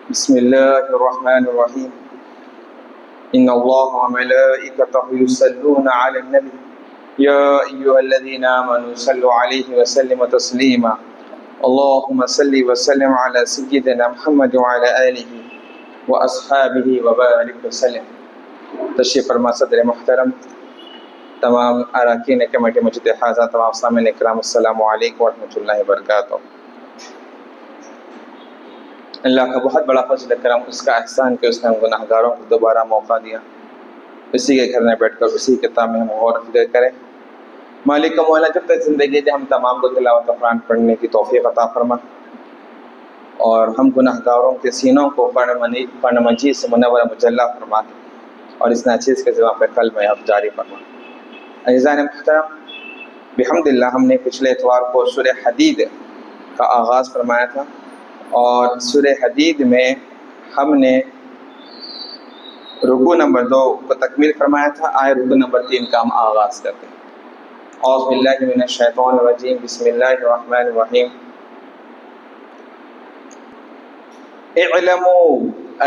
بسم الله الرحمن الرحيم إن الله وملائكته يصلون على النبي يا أيها الذين آمنوا صلوا عليه وسلموا تسليما اللهم صل وسلم على سيدنا محمد وعلى آله وأصحابه وبارك وسلم. تشریف فرما صدر محترم، تمام اراکین کمیٹی مسجد حاضہ، تمام سامعین اکرام، السلام علیکم ورحمۃ اللہ وبرکاتہ. اللہ کا بہت بڑا فضل کرم، اس کا احسان کہ اس نے ہم گناہ گاروں کو دوبارہ موقع دیا اسی کے گھر میں بیٹھ کر اسی کتاب میں ہم غور و فکر کریں. مالک کا مولا جب تک زندگی دے ہم تمام کو تلاوت قرآن پڑھنے کی توفیق عطا فرما، اور ہم گناہ گاروں کے سینوں کو قرآن مجید سے منور مجلہ فرما دے، اور اس ناچیز کے ذریعے پہ قلب میں اب جاری فرما. عزیزان محترم، بحمد اللہ ہم نے پچھلے اتوار کو سورہ حدید کا آغاز فرمایا تھا، اور سورہ حدید میں ہم نے رکوع نمبر 2 کو تکمیل فرمایا تھا. آئے رکوع نمبر 3 کا ہم آغاز کرتے ہیں. اعوذ باللہ من الشیطان الرجیم، بسم اللہ الرحمن الرحیم. اعلموا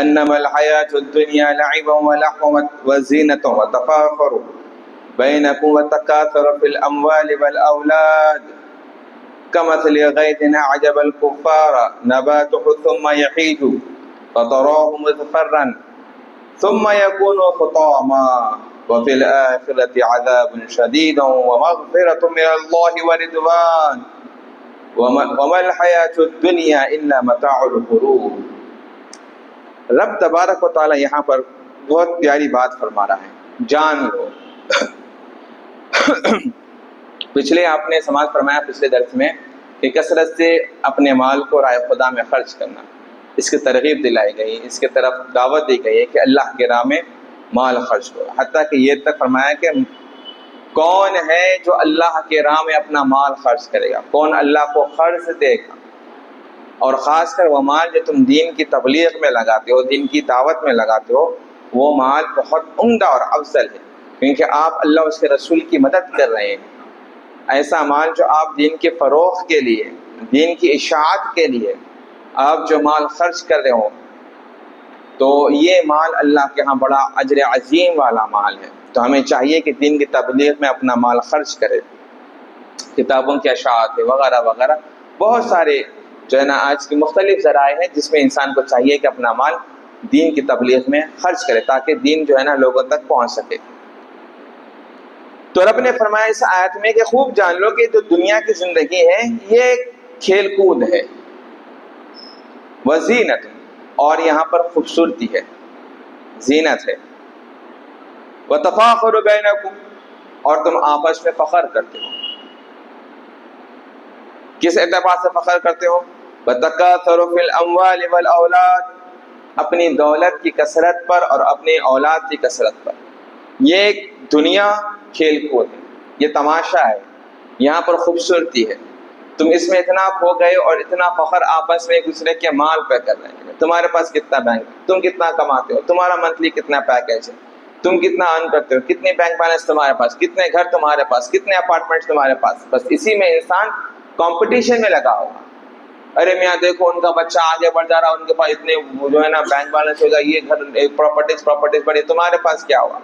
انما الحیاة الدنیا لعب ولهو وزینۃ وتفاخر بینکم وتکاثر فی الاموال والاولاد كمثل غيث أعجب الكفار نباته ثم يحيج فتراه مصفرا ثم يكون حطاما وفي الآخرة عذاب شديد ومغفرة من الله ورضوان وما الحياة الدنيا إلا متاع الغرور. رب تبارک و تعالی یہاں پر بہت پیاری بات فرما رہا ہے، جان لو. پچھلے آپ نے سماعت فرمایا پچھلے درس میں کہ کثرت سے اپنے مال کو رائے خدا میں خرچ کرنا، اس کی ترغیب دلائی گئی، اس کے طرف دعوت دی گئی ہے کہ اللہ کے راہ میں مال خرچ کرو. حتیٰ کہ یہ تک فرمایا کہ کون ہے جو اللہ کے راہ میں اپنا مال خرچ کرے گا، کون اللہ کو قرض دے گا. اور خاص کر وہ مال جو تم دین کی تبلیغ میں لگاتے ہو، دین کی دعوت میں لگاتے ہو، وہ مال بہت عمدہ اور افضل ہے، کیونکہ آپ اللہ اس کے رسول کی مدد کر رہے ہیں. ایسا مال جو آپ دین کے فروغ کے لیے، دین کی اشاعت کے لیے آپ جو مال خرچ کر رہے ہو، تو یہ مال اللہ کے ہاں بڑا اجر عظیم والا مال ہے. تو ہمیں چاہیے کہ دین کی تبلیغ میں اپنا مال خرچ کرے. کتابوں کی اشاعت ہے وغیرہ وغیرہ، بہت سارے جو ہے نا آج کی مختلف ذرائع ہیں جس میں انسان کو چاہیے کہ اپنا مال دین کی تبلیغ میں خرچ کرے تاکہ دین جو ہے نا لوگوں تک پہنچ سکے. تو رب نے فرمایا اس آیت میں کہ خوب جان لو کہ جو دنیا کی زندگی ہے یہ کھیل کود ہے، وزینت، اور یہاں پر خوبصورتی ہے، زینت ہے، وتفاخر بینکم، اور تم آپس میں فخر کرتے ہو. کس اعتبار سے فخر کرتے ہو؟ وتکاثر فی الاموال والاولاد، اپنی دولت کی کثرت پر اور اپنی اولاد کی کثرت پر. یہ ایک دنیا کھیل کود ہے، یہ تماشا ہے، یہاں پر خوبصورتی ہے. تم اس میں اتنا کھو گئے اور اتنا فخر آپس میں ایک دوسرے کے مال پہ کر رہے ہیں. تمہارے پاس کتنا بینک، تم کتنا کماتے ہو، تمہارا منتھلی کتنا پیکیج ہے، تم کتنا ارن کرتے ہو، کتنے بینک بیلنس تمہارے پاس، کتنے گھر تمہارے پاس، کتنے اپارٹمنٹ تمہارے پاس. بس اسی میں انسان کمپٹیشن میں لگا ہوگا. ارے میاں دیکھو ان کا بچہ آگے بڑھ جا رہا، ان کے پاس اتنے جو ہے نا بینک بیلنس ہوگا، یہ گھر پراپرٹیز بڑھے، تمہارے پاس کیا ہوگا.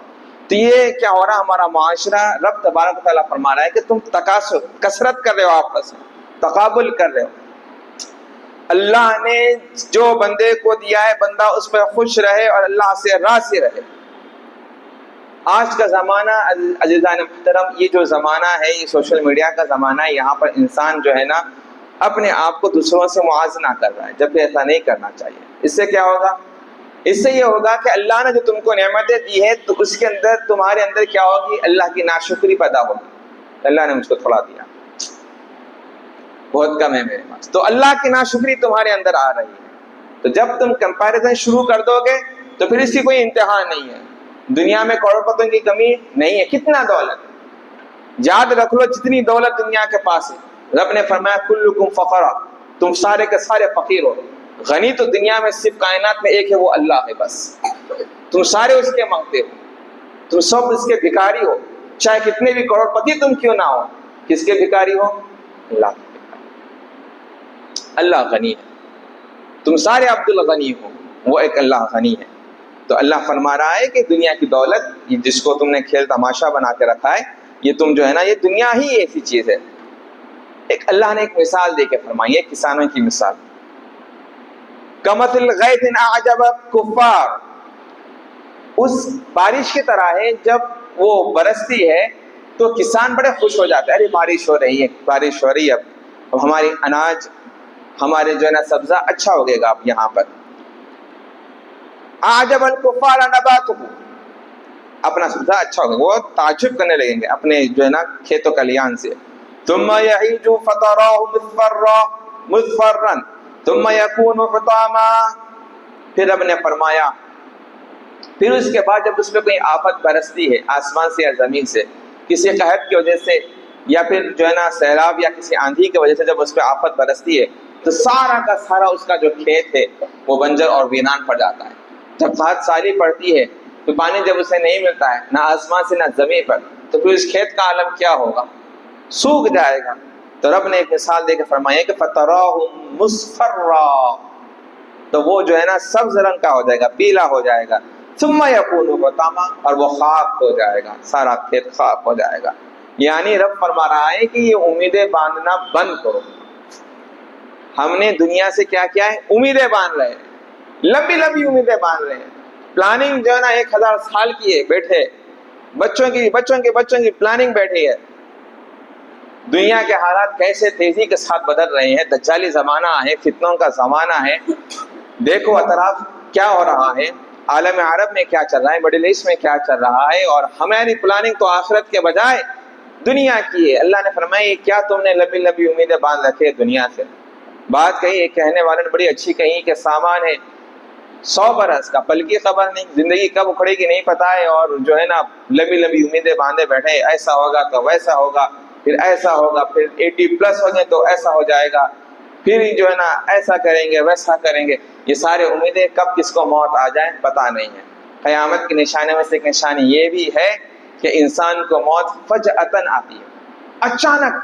تو یہ کیا ہو رہا، ہمارا معاشرہ رب تبارک و تعالیٰ فرما رہا ہے کہ تم تکاثر، کثرت کر رہے ہو، آپس میں تقابل کر رہے ہو. اللہ نے جو بندے کو دیا ہے بندہ اس پہ خوش رہے اور اللہ سے راضی رہے. آج کا زمانہ عزیزان محترم، یہ جو زمانہ ہے یہ سوشل میڈیا کا زمانہ ہے، یہاں پر انسان جو ہے نا اپنے آپ کو دوسروں سے موازنہ کر رہا ہے، جبکہ ایسا نہیں کرنا چاہیے. اس سے کیا ہوگا؟ اس سے یہ ہوگا کہ اللہ نے جو تم کو نعمتیں دی ہے تو اس کے اندر تمہارے اندر کیا ہوگی؟ اللہ کی ناشکری پیدا ہوگی. اللہ نے مجھ کو تھوڑا دیا، بہت کم ہے میرے پاس، تو اللہ کی ناشکری تمہارے اندر آ رہی ہے. تو جب تم کمپیریزن شروع کر دو گے تو پھر اس کی کوئی انتہا نہیں ہے. دنیا میں کروڑپتیوں کی کمی نہیں ہے. کتنا دولت، یاد رکھ لو جتنی دولت دنیا کے پاس ہے، رب نے فرمایا کلکم فقرا، تم سارے کے سارے فقیر ہو. غنی تو دنیا میں صرف کائنات میں ایک ہے، وہ اللہ ہے بس. تم سارے اس کے مانگتے ہو، تم سب اس کے بھکاری ہو، چاہے کتنے بھی کروڑپتی تم کیوں نہ ہو. کس کے بھکاری ہو؟ اللہ کے. اللہ غنی ہے، تم سارے عبد الغنی ہو. وہ ایک اللہ غنی ہے۔ تو اللہ فرما رہا ہے کہ دنیا کی دولت جس کو تم نے کھیل تماشا بنا کے رکھا ہے، یہ تم جو ہے نا، یہ دنیا ہی ایسی چیز ہے۔ ایک اللہ نے ایک مثال دے کے فرمائی ہے، کسانوں کی مثال، کمثل غیث اعجب الکفار، اس بارش کی طرح ہے جب وہ برستی ہے تو کسان بڑے خوش ہو جاتے ہیں، ارے بارش ہو رہی ہے، بارش ہو رہی ہے، اب ہماری اناج، ہمارے جو ہے نا سبزہ اچھا ہوگے گا اب یہاں پر۔ اعجب الکفار نباتہ، اپنا سبزہ اچھا ہوگا، وہ تعجب کرنے لگیں گے اپنے جو ہے نا کھیتوں کلیان سے۔ ثم یہیج فتراہ مصفرا ثم یکون حطاما، پھر رب نے فرمایا پھر اس کے بعد جب اس پہ کوئی آفت برستی ہے آسمان سے یا زمین سے، کسی قحط کی وجہ سے یا پھر جو ہے نا سیلاب یا کسی آندھی کی وجہ سے جب اس پہ آفت برستی ہے تو سارا کا سارا اس کا جو کھیت ہے وہ بنجر اور ویران پڑ جاتا ہے۔ جب قحط سالی پڑتی ہے تو پانی جب اسے نہیں ملتا ہے نہ آسمان سے نہ زمین پر، تو پھر اس کھیت کا عالم کیا ہوگا؟ سوکھ جائے گا۔ تو رب نے ایک مثال دے کے فرمایا کہ فَتَرَاهُ مُصْفَرًّا، تو وہ جو ہے نا سبز رنگ کا ہو جائے گا، پیلا ہو جائے گا، ثم یکون حطاما، اور وہ خاک ہو جائے گا، سارا کھیت خاک ہو جائے گا۔ یعنی رب فرما رہا ہے کہ یہ امیدیں باندھنا بند کرو۔ ہم نے دنیا سے کیا کیا ہے؟ امیدیں باندھ رہے ہیں، لمبی لمبی امیدیں باندھ رہے ہیں، پلاننگ جو ہے نا 1000 سال کی ہے، بیٹھے بچوں کی پلاننگ بیٹھی ہے۔ دنیا کے حالات کیسے تیزی کے ساتھ بدل رہے ہیں، دجالی زمانہ ہے، فتنوں کا زمانہ ہے، دیکھو اطراف کیا ہو رہا ہے، عالم عرب میں کیا چل رہا ہے، مڈل ایسٹ میں کیا چل رہا ہے، اور ہماری پلاننگ تو آخرت کے بجائے دنیا کی ہے۔ اللہ نے فرمایا کیا تم نے لمبی لمبی امیدیں باندھ رکھی ہے دنیا سے؟ بات کہی ایک کہنے والے نے بڑی اچھی کہی کہ سامان ہے 100 برس کا، پل کی خبر نہیں، زندگی کب اکھڑے گی نہیں پتہ ہے، اور جو ہے نا لمبی لمبی امیدیں باندھے بیٹھے، ایسا ہوگا تو ویسا ہوگا، پھر ایسا ہوگا، پھر 80+ ہو گئے تو ایسا ہو جائے گا، پھر جو ہے نا ایسا کریں گے ویسا کریں گے۔ یہ سارے امیدیں کب کس کو موت آ جائے پتہ نہیں ہے۔ قیامت کی نشانی میں سے ایک نشانی یہ بھی ہے کہ انسان کو موت فجأتاً آتی ہے، اچانک۔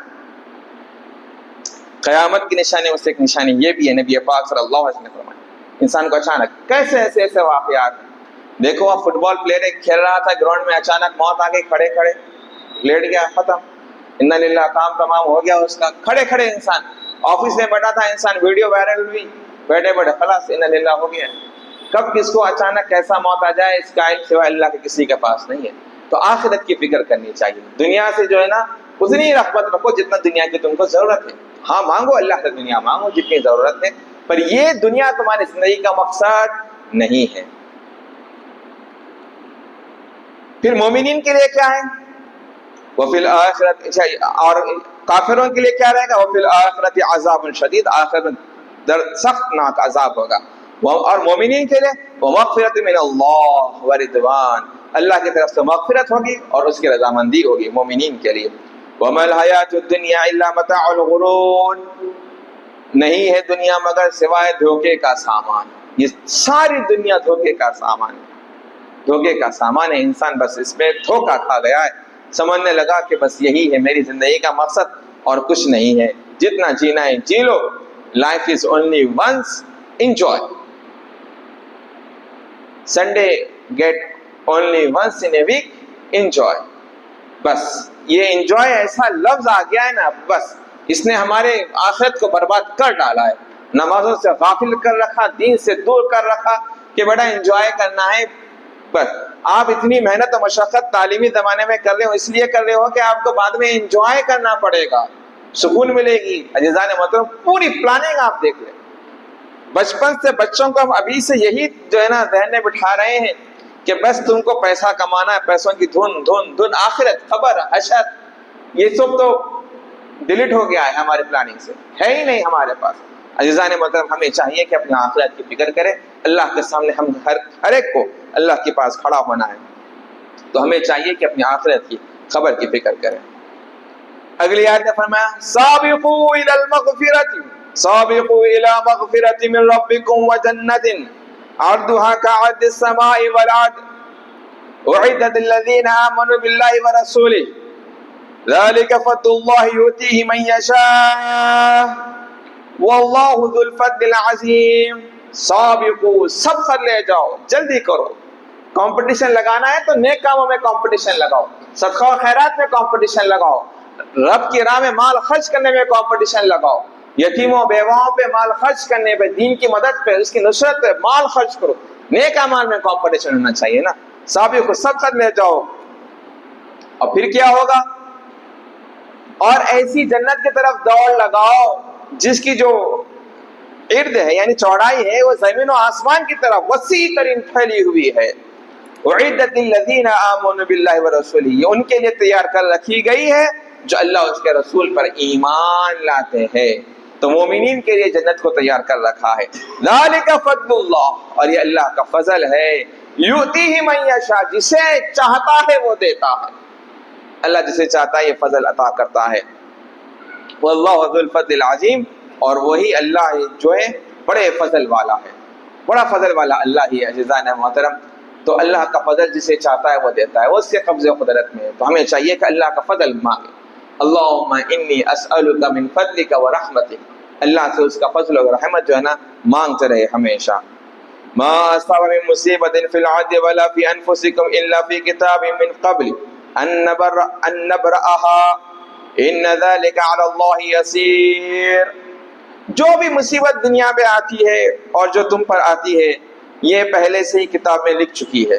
قیامت کی نشانی میں سے ایک نشانی یہ بھی ہے، نبی پاک صلی اللہ علیہ وسلم نے فرمایا انسان کو اچانک کیسے ایسے واقعات ہیں۔ دیکھو آپ فٹ بال پلیئر ایک کھیل رہا تھا گراؤنڈ میں، اچانک موت آ گئی، کھڑے کھڑے لیٹ گیا، ختم، انا للہ، کام تمام ہو گیا اس کا، کھڑے کھڑے انسان۔ آفس میں بیٹھا تھا انسان، ویڈیو وائرل ہوئی، بیٹھے بیٹھے خلاص انا للہ ہو گیا۔ کب کس کو اچانک کیسا موت آ جائے اس کا علم سوائے اللہ کے کسی کے پاس نہیں ہے۔ تو آخرت کی فکر کرنی چاہیے۔ دنیا سے جو ہے نا اتنی رغبت رکھو جتنا دنیا کی تم کو ضرورت ہے، ہاں مانگو اللہ سے دنیا مانگو جتنی ضرورت ہے، پر یہ دنیا تمہاری زندگی کا مقصد نہیں ہے۔ پھر مومنین کے لیے کیا ہے؟ وفی الآخرت، اور کافروں کے لیے کیا رہے گا؟ وفی الآخرت عذاب شدید، آخرت سخت ناک عذاب ہوگا۔ اور مومنین کے لیے ومغفرت من اللہ ورضوان، اللہ کی طرف سے مغفرت ہوگی اور اس کی رضامندی ہوگی مومنین کے لیے۔ وما الحیات الدنیا الا متاع الغرور، نہیں ہے دنیا مگر سوائے دھوکے کا سامان۔ یہ ساری دنیا دھوکے کا سامان ہے، دھوکے کا سامان ہے۔ انسان بس اس میں دھوکا کھا گیا ہے، سمجھنے لگا کہ بس یہی ہے میری زندگی کا مقصد اور کچھ نہیں ہے۔ جتنا جینا ہے جی لو، life is only once, enjoy. Sunday get only once in a week, enjoy. بس یہ انجوائے ایسا لفظ آ گیا ہے نا، بس اس نے ہمارے آخرت کو برباد کر ڈالا ہے، نمازوں سے غافل کر رکھا، دین سے دور کر رکھا کہ بڑا انجوائے کرنا ہے۔ بس آپ اتنی محنت و مشقت تعلیمی زمانے میں کر رہے ہو، اس لیے کر رہے ہو کہ آپ کو بعد میں انجوائے کرنا پڑے گا، سکون ملے گی۔ عزیزان محترم، پوری پلاننگ آپ دیکھ لیں، بچپن سے بچوں کو ہم ابھی سے یہی جو ہے نا ذہن میں بٹھا رہے ہیں کہ بس تم کو پیسہ کمانا ہے، پیسوں کی دھن دھن دھن، آخرت، خبر، حشر، یہ سب تو ڈیلیٹ ہو گیا ہے ہماری پلاننگ سے، ہے ہی نہیں ہمارے پاس۔ عزیزان محترم، ہمیں چاہیے کہ اپنے آخرت کی فکر کریں۔ اللہ کے سامنے ہم ہر ایک کو اللہ کے پاس کھڑا ہونا ہے، تو ہمیں چاہیے کہ اپنی آخرت کی خبر کی فکر کریں۔ اگلی آیت میں فرمایا سابقوا الی المغفرۃ، سابقوا الی مغفرۃ من ربکم وجنۃ عرضها كعرض السماء والارض اعدت للذین آمنوا باللہ ورسولہ ذلك فضل اللہ یؤتیہ من یشاء واللہ ذو الفضل العظیم۔ سابقو سب کر لے جاؤ، جلدی کرو. کمپٹیشن لگانا ہے تو نیک کاموں میں کمپٹیشن لگاؤ، صدقہ و خیرات میں کمپٹیشن لگاؤ، رب کی راہ میں مال خرچ کرنے میں کمپٹیشن لگاؤ، یتیموں بیواؤں پہ مال خرچ کرنے پہ، دین کی مدد پہ، اس کی نصرت پہ مال خرچ کرو. نیک اعمال میں کمپٹیشن ہونا چاہیے نا. سابقو سب کر لے جاؤ. اور پھر کیا ہوگا؟ اور ایسی جنت کی طرف دوڑ لگاؤ جس کی جو ارد ہے یعنی چوڑائی ہے وہ زمین و آسمان کی طرف وسیع ترین پھیلی ہوئی ہے. اعدت للذین آمنوا باللہ ورسولہ، یہ ان کے لیے تیار کر رکھی گئی ہے جو اللہ اور اس کے رسول پر ایمان لاتے ہیں. تو مومنین کے لیے جنت کو تیار کر رکھا ہے. ذالک فضل اللہ، اور یہ اللہ کا فضل ہے. یؤتیہ من یشاء، جسے چاہتا ہے وہ دیتا ہے. اللہ جسے چاہتا ہے یہ فضل عطا کرتا ہے. واللہ ذو الفضل العظیم، اور وہی اللہ جو ہے بڑے فضل والا ہے، بڑا فضل والا اللہ ہی ہے. عزیزان محترم، تو اللہ کا فضل جسے چاہتا ہے وہ دیتا ہے، وہ اس کے قبضے قدرت میں ہے. تو ہمیں چاہیے کہ اللہ کا فضل مانگے. اللہم انی اسألک من فضلک و رحمتک، اللہ سے اس کا فضل و رحمت جو ہے نا مانگتے رہے ہمیشہ. ما اصاب من مصیبت فی الارض ولا فی انفسکم الا فی کتاب من قبل ان نبرأها ان ذلک علی اللہ یسیر. جو بھی مصیبت دنیا میں آتی ہے اور جو تم پر آتی ہے یہ پہلے سے ہی کتاب میں لکھ چکی ہے.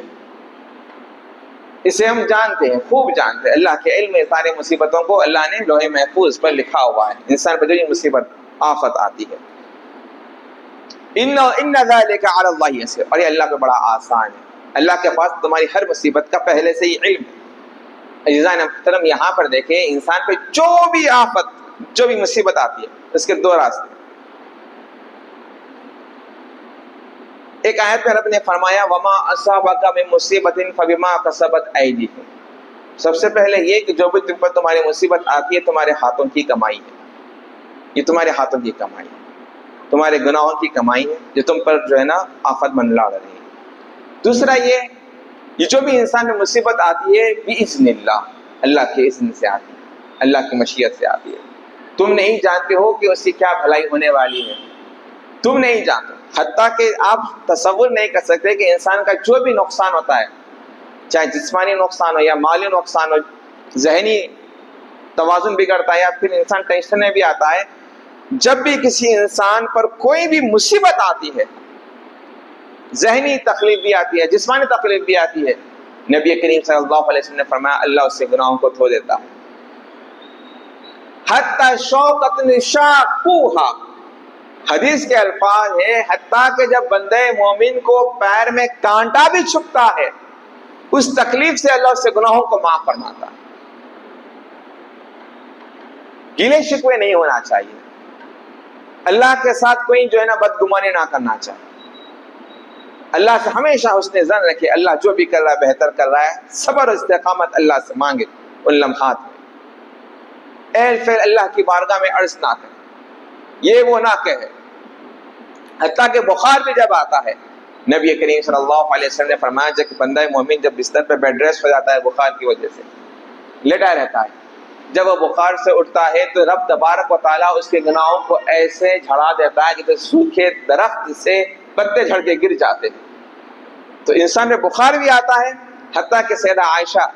اسے ہم جانتے ہیں، خوب جانتے ہیں. اللہ کے علم میں سارے مصیبتوں کو اللہ نے لوح محفوظ پر لکھا ہوا ہے. انسان پر جو یہ مصیبت آفت آتی ہے، ان ذلک علی اللہ یسیر، اور یہ اللہ پہ بڑا آسان ہے. اللہ کے پاس تمہاری ہر مصیبت کا پہلے سے ہی علم ہے. عزیزان محترم، یہاں پر دیکھیں انسان پہ جو بھی آفت، جو بھی مصیبت آتی ہے اس کے دو راستے. ایک آیت میں رب نے فرمایا وما اصابک من مصیبت فبما کسبت ایدیکم. سب سے پہلے یہ کہ جو بھی تم پر تمہاری مصیبت آتی ہے تمہارے ہاتھوں کی کمائی ہے. یہ تمہارے ہاتھوں کی کمائی ہے، تمہارے گناہوں کی کمائی ہے جو تم پر جو ہے نا آفت منڈلا رہی ہے. دوسرا یہ جو بھی انسان میں مصیبت آتی ہے باذن اللہ، اللہ کے اذن سے آتی ہے، اللہ کی مشیت سے آتی ہے. تم نہیں جانتے ہو کہ اس کی کیا بھلائی ہونے والی ہے، تم نہیں جانتے. حتیٰ کہ آپ تصور نہیں کر سکتے کہ انسان کا جو بھی نقصان ہوتا ہے، چاہے جسمانی نقصان ہو یا مالی نقصان ہو، ذہنی توازن بگڑتا ہے یا پھر انسان ٹینشن میں بھی آتا ہے. جب بھی کسی انسان پر کوئی بھی مصیبت آتی ہے، ذہنی تکلیف بھی آتی ہے، جسمانی تکلیف بھی آتی ہے، نبی کریم صلی اللہ علیہ وسلم نے فرمایا اللہ اس سے گناہوں کو دھو دیتا ہے. حتی شوکت نشاقوہا، حدیث کے الفاظ ہیں حتیٰ کہ جب بندے مومن کو پیر میں کانٹا بھی چھپتا ہے اس تکلیف سے اللہ اس سے گناہوں کو معاف فرماتا ہے. گلے شکوے نہیں ہونا چاہیے. اللہ کے ساتھ کوئی جو ہے نا بدگمانی نہ کرنا چاہیے. اللہ سے ہمیشہ حسن ظن رکھے، اللہ جو بھی کر رہا ہے بہتر کر رہا ہے. صبر و استقامت اللہ سے مانگے ان لمحات میں. اے فعل اللہ کی بارگاہ میں عرض نہ کرے، یہ وہ نہ کہے. حتیٰ کہ بخار بھی جب آتا ہے، نبی کریم صلی اللہ علیہ وسلم نے فرمایا جب بندہ مومن جب بستر پہ بیڈ ریسٹ ہو جاتا ہے بخار کی وجہ سے لیٹا رہتا ہے، جب وہ بخار سے اٹھتا ہے تو رب تبارک و تعالیٰ اس کے گناہوں کو ایسے جھڑا دیتا ہے کہ سوکھے درخت سے پتے جھڑ کے گر جاتے ہیں. تو انسان میں بخار بھی آتا ہے. حتیٰ کہ سیدہ عائشہ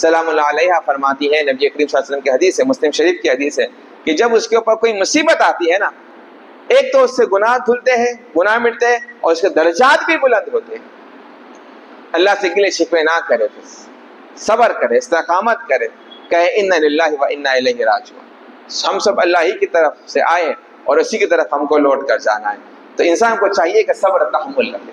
سلام اللہ علیہا فرماتی ہے، نبی کریم صلی اللہ علیہ وسلم کی حدیث ہے، مسلم شریف کی حدیث ہے، کہ جب اس کے اوپر کوئی مصیبت آتی ہے نا، ایک تو اس سے گناہ دھلتے ہیں، گناہ مٹتے ہیں، اور اس کے درجات بھی بلند ہوتے ہیں. اللہ سے گلے شکوے نہ کرے، صبر کرے، استقامت کرے، کہے انا للہ و انا الیہ راجعون. ہم سب اللہ ہی کی طرف سے آئے اور اسی کی طرف ہم کو لوٹ کر جانا ہے. تو انسان کو چاہیے کہ صبر تحمل رکھے.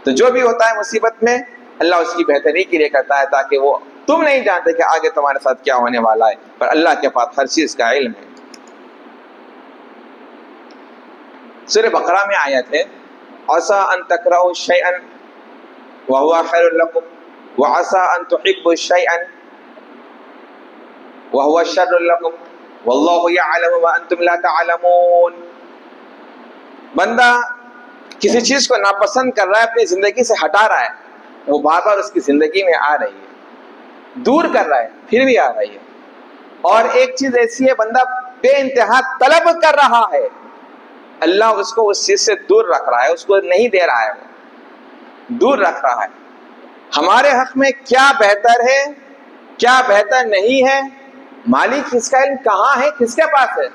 تو جو بھی ہوتا ہے مصیبت میں اللہ اس کی بہتری کے لیے کرتا ہے، تاکہ وہ تم نہیں جانتے کہ آگے تمہارے ساتھ کیا ہونے والا ہے، پر اللہ کے پاس ہر چیز کا علم ہے. سورہ بقرہ میں آیت ہے عسى ان تكرهوا شيئا وهو خير لكم وعسى ان تحبوا شيئا وهو شر لكم والله يعلم وانتم لا تعلمون. بندہ کسی چیز کو ناپسند کر رہا ہے، اپنی زندگی سے ہٹا رہا ہے، وہ بار بار اس کی زندگی میں آ رہی ہے، دور کر رہا ہے پھر بھی آ رہی ہے. اور ایک چیز ایسی ہے بندہ بے انتہا طلب کر رہا ہے اللہ اس کو اس چیز سے دور رکھ رہا ہے، اس کو نہیں دے رہا ہے، وہ دور رکھ رہا ہے۔ ہمارے حق میں کیا بہتر ہے، کیا بہتر نہیں ہے، مالک اس کا علم کہاں ہے، کس کے پاس ہے؟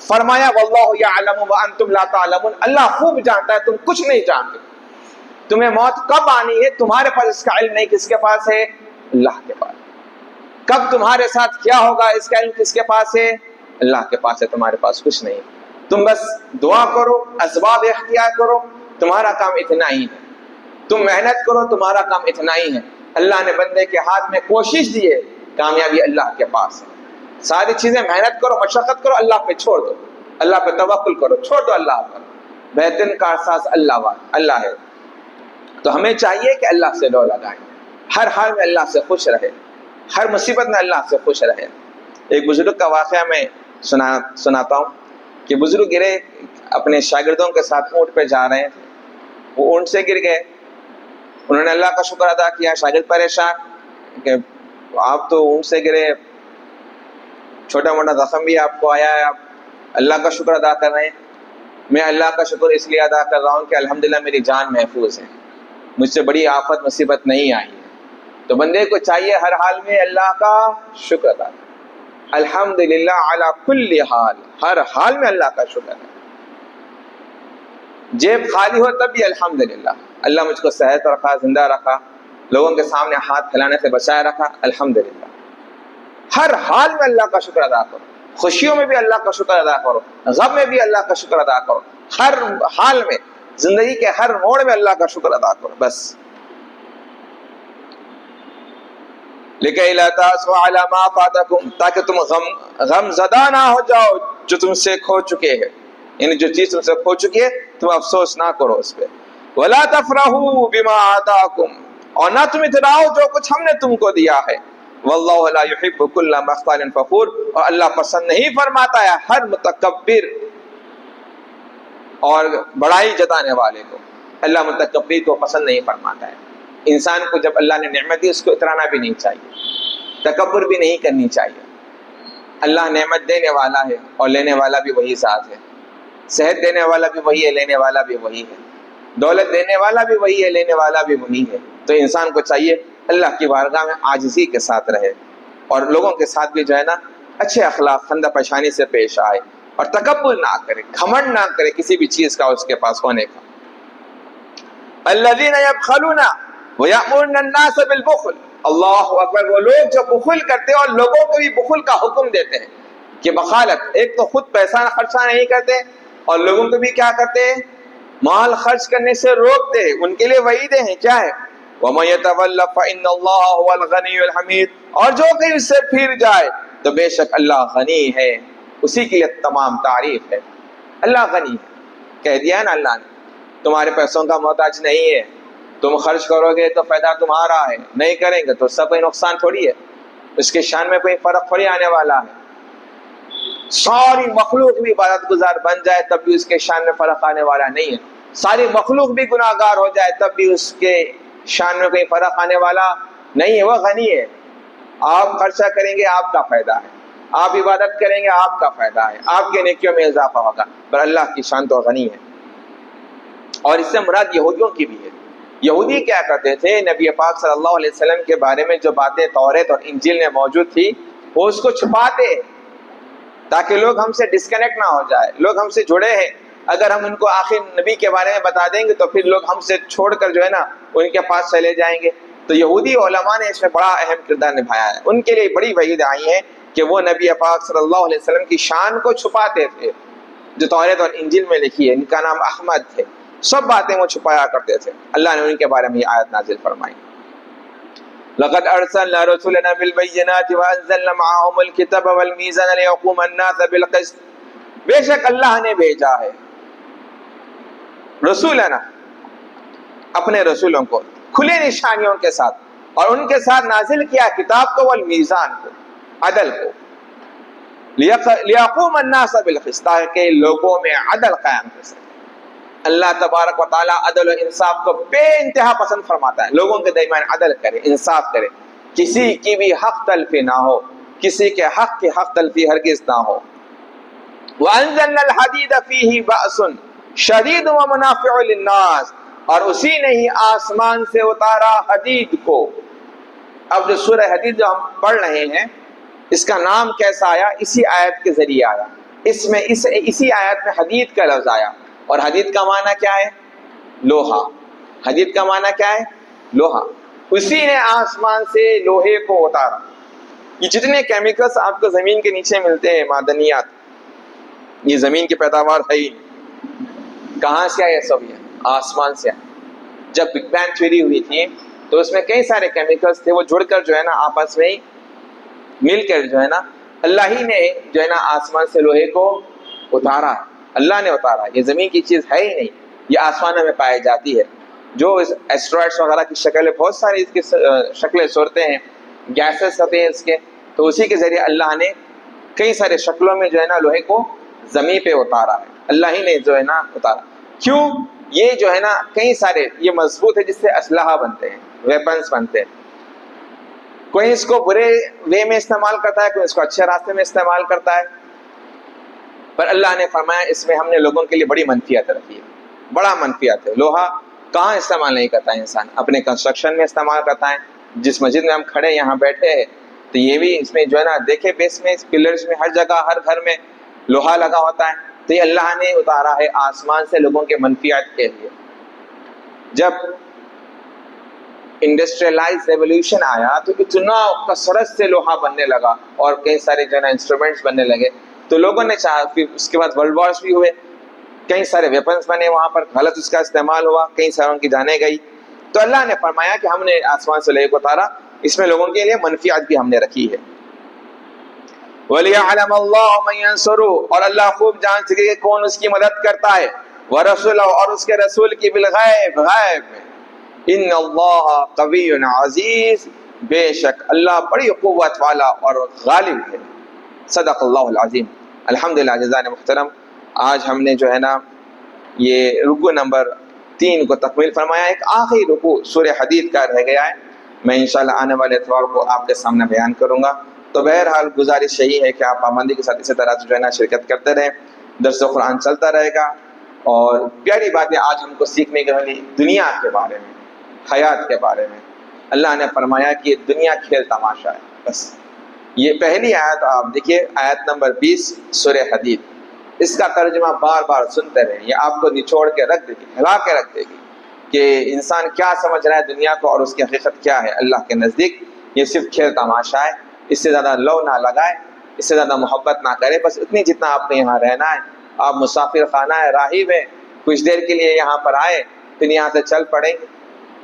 فرمایا واللہ یعلم وانتم لا تعلمون، اللہ خوب جانتا ہے، تم کچھ نہیں جانتے۔ تمہیں موت کب آنی ہے تمہارے پاس اس کا علم نہیں، کس کے پاس ہے؟ اللہ کے پاس۔ کب تمہارے ساتھ کیا ہوگا اس کا علم کس کے پاس ہے؟ اللہ کے پاس ہے، تمہارے پاس کچھ نہیں۔ تم بس دعا کرو، اسباب اختیار کرو، تمہارا کام اتنا ہی ہے۔ تم محنت کرو، تمہارا کام اتنا ہی ہے۔ اللہ نے بندے کے ہاتھ میں کوشش دی ہے، کامیابی اللہ کے پاس ہے۔ ساری چیزیں محنت کرو، مشقت کرو، اللہ پہ چھوڑ دو، اللہ پہ توکل کرو، چھوڑ دو اللہ پر۔ بہترین کارساز اللہ ہے۔ تو ہمیں چاہیے کہ اللہ سے لو لگائیں، ہر حال میں اللہ سے خوش رہے، ہر مصیبت میں اللہ سے خوش رہے۔ ایک بزرگ کا واقعہ میں سناتا ہوں کہ بزرگ گرے، اپنے شاگردوں کے ساتھ اونٹ پہ جا رہے تھے، وہ اونٹ سے گر گئے۔ انہوں نے اللہ کا شکر ادا کیا، شاگرد پریشان کہ آپ تو اونٹ سے گرے، چھوٹا موٹا زخم بھی آپ کو آیا ہے، آپ اللہ کا شکر ادا کر رہے ہیں۔ میں اللہ کا شکر اس لیے ادا کر رہا ہوں کہ الحمدللہ میری جان محفوظ ہے، مجھ سے بڑی آفت مصیبت نہیں آئی ہے۔ تو بندے کو چاہیے ہر حال میں اللہ کا شکر ادا کرے، الحمدللہ علی کل حال، ہر حال میں اللہ کا شکر ہے۔ جیب خالی ہو تب بھی الحمدللہ، اللہ مجھ کو صحت رکھا، زندہ رکھا، لوگوں کے سامنے ہاتھ پھیلانے سے بچائے رکھا، الحمدللہ۔ ہر حال میں اللہ کا شکر ادا کرو، خوشیوں میں بھی اللہ کا شکر ادا کرو، غم میں بھی اللہ کا شکر ادا کرو، ہر حال میں، زندگی کے ہر موڑ میں اللہ کا شکر ادا کرو بس۔ لِكَيْ لَا تَأْسَوْا عَلَىٰ مَا فَاتَكُمْ، تاکہ تم غم زدہ نہ ہو جاؤ جو تم سے کھو چکے ہیں، یعنی جو چیز تم سے کھو چکی ہے تم افسوس نہ کرو اس پہ۔ وَلَا تَفْرَحُوا بِمَا آتَاكُمْ، اور نہ تم اتراؤ جو کچھ ہم نے تم کو دیا ہے۔ وَاللَّهُ لَا يُحِبُّ كُلَّ مُخْتَالٍ فَخُورٍ، اور اللہ پسند نہیں فرماتا ہے ہر متکبر اور بڑائی جتانے والے کو، اللہ متکبر کو پسند نہیں فرماتا ہے۔ انسان کو جب اللہ نے نعمت دی اس کو اترانا بھی نہیں چاہیے، تکبر بھی نہیں کرنی چاہیے۔ اللہ نعمت دینے والا ہے اور لینے والا بھی وہی ذات ہے، صحت دینے والا بھی وہی ہے، لینے والا بھی وہی ہے، دولت دینے والا بھی وہی ہے، لینے والا بھی وہی ہے۔ تو انسان کو چاہیے اللہ کی بارگاہ میں عاجزی کے ساتھ رہے، اور لوگوں کے ساتھ بھی جو ہے نا اچھے اخلاق، خندہ پیشانی سے پیش آئے، اور تکبر نہ کرے، گھمنڈ نہ کرے کسی بھی چیز کا اس کے پاس ہونے کا۔ الذین یبخلون ویأمرون الناس بالبخل، اللہ اکبر، وہ لوگ جو بخل کرتے ہیں اور لوگوں کو بھی بخل کا حکم دیتے ہیں کہ بخالت، ایک تو خود پیسہ خرچہ نہیں کرتے اور لوگوں کو بھی کیا کرتے ہیں، مال خرچ کرنے سے روکتے ہیں۔ ان کے لیے وعیدیں ہیں، کیا ہے؟ وَمَن يَتَوَلَّ فَإِنَّ اللَّهَ هُوَ الْغَنِيُّ الْحَمِيدُ، اور جو کہیں اس سے پھر جائے تو بے شک اللہ غنی ہے، اسی کے لیے تمام تعریف ہے۔ اللہ غنی ہے، کہہ دیا نا اللہ نے، تمہارے پیسوں کا محتاج نہیں ہے، تم خرچ کرو گے تو فائدہ تمہارا ہے، نہیں کریں گے تو اس سے کوئی نقصان تھوڑی ہے، اس کے شان میں کوئی فرق تھوڑی آنے والا ہے۔ ساری مخلوق بھی عبادت گزار بن جائے تب بھی اس کے شان میں فرق آنے والا نہیں ہے، ساری مخلوق بھی گناہ گار ہو جائے تب بھی اس کے شان میں کوئی فرق آنے والا نہیں ہے، وہ غنی ہے۔ آپ خرچہ کریں گے آپ کا فائدہ ہے، آپ عبادت کریں گے آپ کا فائدہ ہے، آپ کے نیکیوں میں اضافہ ہوگا، پر اللہ کی شان تو غنی ہے۔ اور اس سے مراد یہودیوں کی بھی ہے۔ یہودی کیا کرتے تھے، نبی پاک صلی اللہ علیہ وسلم کے بارے میں جو باتیں توریت اور انجیل میں موجود تھی وہ اس کو چھپاتے تاکہ لوگ ہم سے ڈسکنیکٹ نہ ہو جائے، لوگ ہم سے جڑے ہیں، اگر ہم ان کو آخر نبی کے بارے میں بتا دیں گے تو پھر لوگ ہم سے چھوڑ کر جو ہے نا ان کے پاس چلے جائیں گے۔ تو یہودی علماء نے اس میں بڑا اہم کردار نبھایا ہے، ان کے لیے بڑی وعید آئی ہے کہ وہ نبی پاک صلی اللہ علیہ وسلم کی شان کو چھپاتے تھے، جو توریت اور انجیل میں لکھی ہے، ان کا نام احمد تھے، سب باتیں وہ چھپایا کرتے تھے۔ اللہ نے ان کے بارے میں یہ آیت نازل فرمائی، لقد ارسلنا رسلنا بالبينات وانزلنا معهم الكتاب والميزان ليقوم الناس بالقسط، بے شک اللہ نے بھیجا ہے رسولنا، اپنے رسولوں کو کھلے نشانیوں کے ساتھ، اور ان کے ساتھ نازل کیا کتاب کو، والمیزان کو، عدل کو، لیقوم الناس بالقسط، تاکہ لوگوں میں عدل قائم کر سکے۔ اللہ تبارک و تعالیٰ عدل و انصاف کو بے انتہا پسند فرماتا ہے، لوگوں کے درمیان عدل کرے، انصاف کرے، کسی کی بھی حق تلفی نہ ہو، کسی کے حق کی حق تلفی ہرگز نہ ہو۔ وَأَنزَلْنَا الْحَدِيدَ فِيهِ بَأْسٌ شَدِيدٌ وَمَنَافِعُ لِلنَّاسِ، اور اسی نے ہی آسمان سے اتارا حدید کو۔ اب جو سورہ حدید جو ہم پڑھ رہے ہیں اس کا نام کیسا آیا؟ اسی آیت کے ذریعے آیا۔ اس میں اسی آیت میں حدید کا لفظ آیا، اور حدید کا معنی کیا ہے؟ لوہا۔ حدید کا معنی کیا ہے؟ لوہا۔ اسی نے آسمان سے لوہے کو اتارا۔ یہ جتنے کیمیکلز آپ کو زمین کے نیچے ملتے ہیں، معدنیات، یہ زمین کی پیداوار ہے ہی نہیں۔ کہاں سے آئے سب؟ یہ آسمان سے آئے۔ جب بگ بینگ تھیوری ہوئی تھی تو اس میں کئی سارے کیمیکلز تھے، وہ جڑ کر جو ہے نا آپس میں مل کر جو ہے نا اللہ ہی نے جو ہے نا آسمان سے لوہے کو اتارا۔ اللہ نے اتارا، یہ زمین کی چیز ہے ہی نہیں، یہ آسمانوں میں پائی جاتی ہے۔ جو ایسٹرائڈس وغیرہ کی شکل ہے، بہت ساری اس کی شکلیں صورتیں ہیں، گیسز ہوتے ہیں اس کے، تو اسی کے ذریعے اللہ نے کئی سارے شکلوں میں جو ہے نا لوہے کو زمین پہ اتارا ہے۔ اللہ ہی نے جو ہے نا اتارا۔ کیوں؟ یہ جو ہے نا کئی سارے یہ مضبوط ہے جس سے اسلحہ بنتے ہیں، ویپنز بنتے ہیں۔ کوئی اس کو برے وے میں استعمال کرتا ہے، کوئی اس کو اچھے راستے میں استعمال کرتا ہے، پر اللہ نے فرمایا اس میں ہم نے لوگوں کے لیے بڑی منفیت رکھی ہے، بڑا منفیت ہے۔ لوہا کہاں استعمال نہیں کرتا ہے انسان؟ اپنے کنسٹرکشن میں استعمال کرتا ہے۔ جس مسجد میں ہم کھڑے یہاں بیٹھے ہیں تو یہ بھی اس میں جو ہے نا دیکھے بیس میں پلرز میں ہر جگہ ہر گھر میں لوہا لگا ہوتا ہے، تو یہ اللہ نے اتارا ہے آسمان سے لوگوں کے منفیات کے لیے۔ جب انڈسٹریلائز ریولوشن آیا تو اتنا کثرت سے لوہا بننے لگا اور کئی سارے جو ہے نا انسٹرومنٹس بننے لگے، تو لوگوں نے چاہا، پھر اس کے بعد ورلڈ وارز بھی ہوئے، کئی سارے ویپنز بنے، وہاں پر غلط اس کا استعمال ہوا، کئی ساروں کی جانیں گئی، تو اللہ نے فرمایا کہ ہم نے آسمان سے لوہے کو اتارا، اس میں لوگوں کے لیے منفیات بھی ہم نے رکھی ہے۔ وَلِيَعْلَمَ اللَّهُ مَن يَنصُرُهُ، اور اللہ خوب جان سکے کہ کون اس کی مدد کرتا ہے، وَرَسُولَهُ، اور اس کے رسول کی، بالغیب، غیب میں۔ ان اللہ قوی عزیز، بے شک اللہ بڑی قوت والا اور غالب ہے۔ صدق اللہ العظیم۔ الحمدللہ جزائر محترم، آج ہم نے جو ہے نا یہ رکوع نمبر 3 کو تکمیل فرمایا۔ ایک آخری رکوع سورہ حدید کا رہ گیا ہے، میں انشاءاللہ آنے والے اتوار کو آپ کے سامنے بیان کروں گا۔ تو بہرحال گزارش یہی ہے کہ آپ پابندی کے ساتھ اسی طرح سے جو ہے نا شرکت کرتے رہیں، درس قرآن چلتا رہے گا، اور پیاری باتیں آج ہم کو سیکھنے کے ملی دنیا کے بارے میں، حیات کے بارے میں۔ اللہ نے فرمایا کہ دنیا کھیل تماشا ہے، بس یہ پہلی آیت آپ دیکھیے، آیت نمبر 20 سورہ حدید، اس کا ترجمہ بار بار سنتے رہیں، یہ آپ کو نچوڑ کے رکھ دے گی، ہلا کے رکھ دے گی کہ انسان کیا سمجھ رہا ہے دنیا کو اور اس کی حقیقت کیا ہے اللہ کے نزدیک۔ یہ صرف کھیل تماشا ہے، اس سے زیادہ لو نہ لگائے، اس سے زیادہ محبت نہ کرے، بس اتنی جتنا آپ نے یہاں رہنا ہے۔ آپ مسافر خانہ ہے، راہب ہے، کچھ دیر کے لیے یہاں پر آئے پھر یہاں سے چل پڑے۔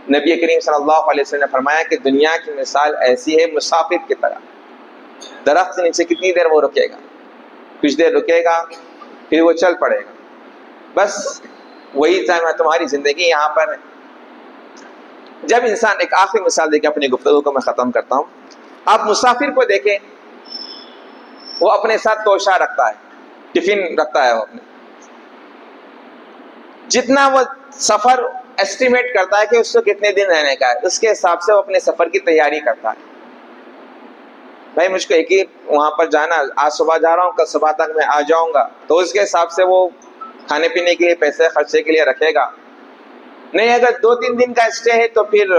نبی کریم صلی اللہ علیہ وسلم نے فرمایا کہ دنیا کی مثال ایسی ہے مسافر کی طرح، درخت کے نیچے کتنی دیر وہ رکے گا؟ کچھ دیر رکے گا پھر وہ چل پڑے گا، بس وہی ٹائم ہے تمہاری زندگی یہاں پر ہے۔ جب انسان ایک آخری مثال دے کے اپنی گفتگو کو میں ختم کرتا ہوں، آپ مسافر کو دیکھیں، وہ اپنے ساتھ توشہ رکھتا ہے، ٹفن رکھتا ہے، وہ اپنے جتنا وہ سفر ایسٹیمیٹ کرتا ہے کہ اس کو کتنے دن رہنے کا ہے، اس کے حساب سے وہ اپنے سفر کی تیاری کرتا ہے۔ بھائی مجھ کو ایک ہی وہاں پر جانا، آج صبح جا رہا ہوں، کل صبح تک میں آ جاؤں گا، تو اس کے حساب سے وہ کھانے پینے کے لیے پیسے خرچے کے لیے رکھے گا۔ نہیں، اگر 2-3 دن کا اسٹے ہے تو پھر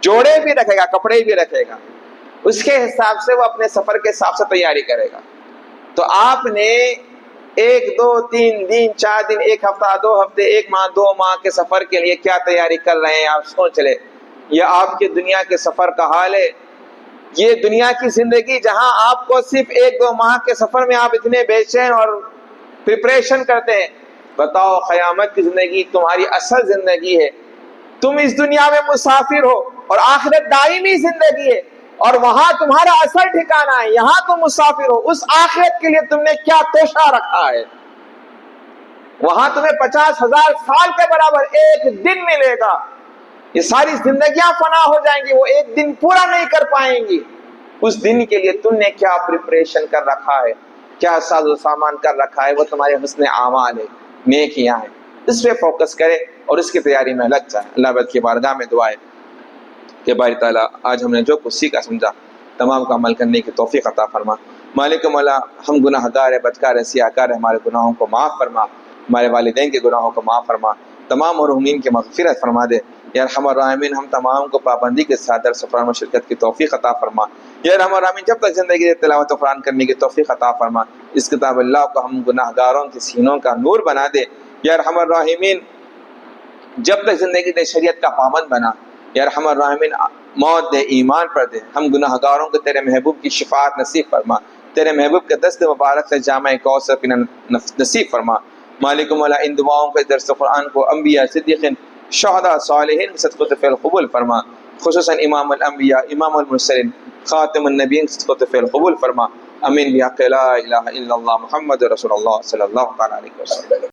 جوڑے بھی رکھے گا، کپڑے بھی رکھے گا، اس کے حساب سے وہ اپنے سفر کے حساب سے تیاری کرے گا۔ تو آپ نے 1 2 3 دن 4 دن 1 ہفتہ 2 ہفتے 1 ماہ 2 ماہ کے سفر کے لیے کیا تیاری کر رہے ہیں آپ سوچ لیں۔ یہ آپ کی دنیا کے سفر کا حال ہے، یہ دنیا کی زندگی جہاں آپ کو صرف 1-2 ماہ کے سفر میں آپ اتنے بے چین اور پریپریشن کرتے ہیں، بتاؤ قیامت کی زندگی تمہاری اصل زندگی ہے۔ تم اس دنیا میں مسافر ہو اور آخرت دائمی زندگی ہے، اور وہاں تمہارا اصل ٹھکانہ ہے، یہاں تم مسافر ہو۔ اس آخرت کے لیے تم نے کیا توشہ رکھا ہے؟ وہاں تمہیں 50,000 سال کے برابر ایک دن ملے گا، یہ ساری زندگیاں فنا ہو جائیں گی، وہ ایک دن پورا نہیں کر پائیں گی۔ اس دن کے لیے تم نے کیا پریپریشن کر رکھا ہے، کیا ساز و سامان کر رکھا ہے؟ وہ تمہارے حسن اعمال ہے، نیکیاں ہیں، اس پہ فوکس کرے اور اس کی تیاری میں لگ جائے۔ اللہ بد کی بارگاہ میں دعا ہے کہ باری تعالیٰ آج ہم نے جو کچھ سیکھا سمجھا تمام کا عمل کرنے کی توفیق عطا فرما۔ مالک مولا ہم گناہ گار ہیں، بدکار ہیں، سیاہ کار ہیں، ہمارے گناہوں کو معاف فرما، ہمارے والدین کے گناہوں کو معاف فرما، تمام مرحومین کی مغفرت فرما دے۔ یا ارحم الراحمین ہم تمام کو پابندی کے ساتھ درس قرآن میں شرکت کی توفیق عطا فرما۔ یا ارحم الراحمین جب تک زندگی ہے تلاوت قرآن کرنے کی توفیق عطا فرما۔ اس کتاب اللہ کو ہم گناہ گاروں کے سینوں کا نور بنا دے۔ یا ارحم الراحمین جب تک زندگی دے شریعت کا پابند بنا۔ یا ارحم الراحمین موت دے ایمان پر دے، ہم گناہ گاروں کو تیرے محبوب کی شفاعت نصیب فرما، تیرے محبوب کے دست مبارک سے جامع کوثر پینا نصیب فرما۔ مالک مولا ان دعاؤں کے درس قرآن کو انبیاء، صدیقین، شہداء، صالحین کے صدقے فعل قبول فرما، خصوصاً امام الانبیاء، امام المرسلین، خاتم النبیین کے صدقے فعل قبول فرما۔ امین بحق لا الہ الا اللہ محمد رسول اللہ صلی اللہ علیہ وسلم۔